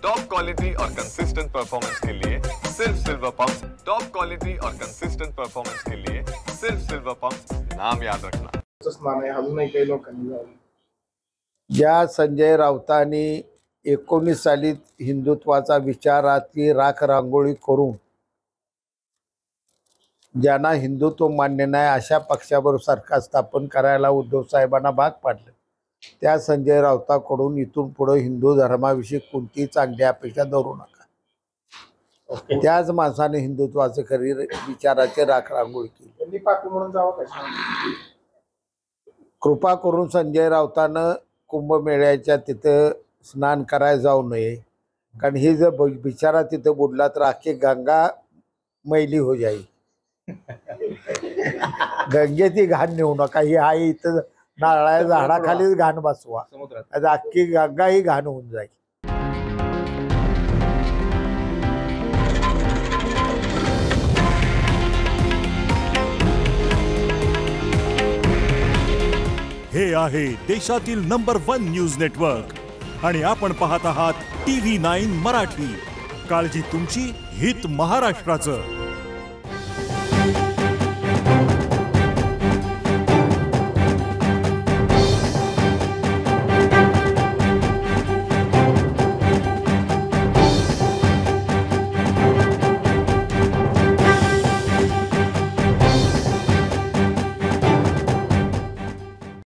Top quality और consistent performance के लिए सिर्फ सिल्वर पंप्स। टॉप क्वालिटी और कंसिस्टेंट परफॉर्मेंस के लिए सिर्फ सिल्वर पंप्स, नाम याद रखना। अजूनही काही लोकांनी लावलं। ज्या संजय राऊतांनी 19 साली हिंदुत्वाचा विचाराची राख रांगोळी करून ज्यांना हिंदुत्व मान्य नाही अशा पक्षाबरोबर सरकार स्थापन करायला उद्धव साहेबांना भाग पाडलं, त्या संजय राऊतांकडून इथून पुढे हिंदू धर्माविषयी कोणतीही चांगली अपेक्षा धरू नका। त्याच माणसाने हिंदुत्वाचे खरी विचाराचे राख रांगोळी केली। त्यांनी पापी म्हणून जावं कशा? कृपा करून संजय राऊतानं कुंभमेळ्याच्या तिथं स्नान करायला जाऊ नये, कारण हे जर बिचारा तिथं बुडला तर अख्खी गंगा मैली हो जाईल। गंगेची घाण नेऊ नका, ही आहे इथं नारळाच्या झाडाखालीच घाण बसवा, आता अख्खी गंगा ही घाण होऊन जाईल। हे आहे देशातील नंबर 1 न्यूज नेटवर्क आणि आपण पाहत आहात TV9 मराठी। काळजी तुमची, हित महाराष्ट्राचं।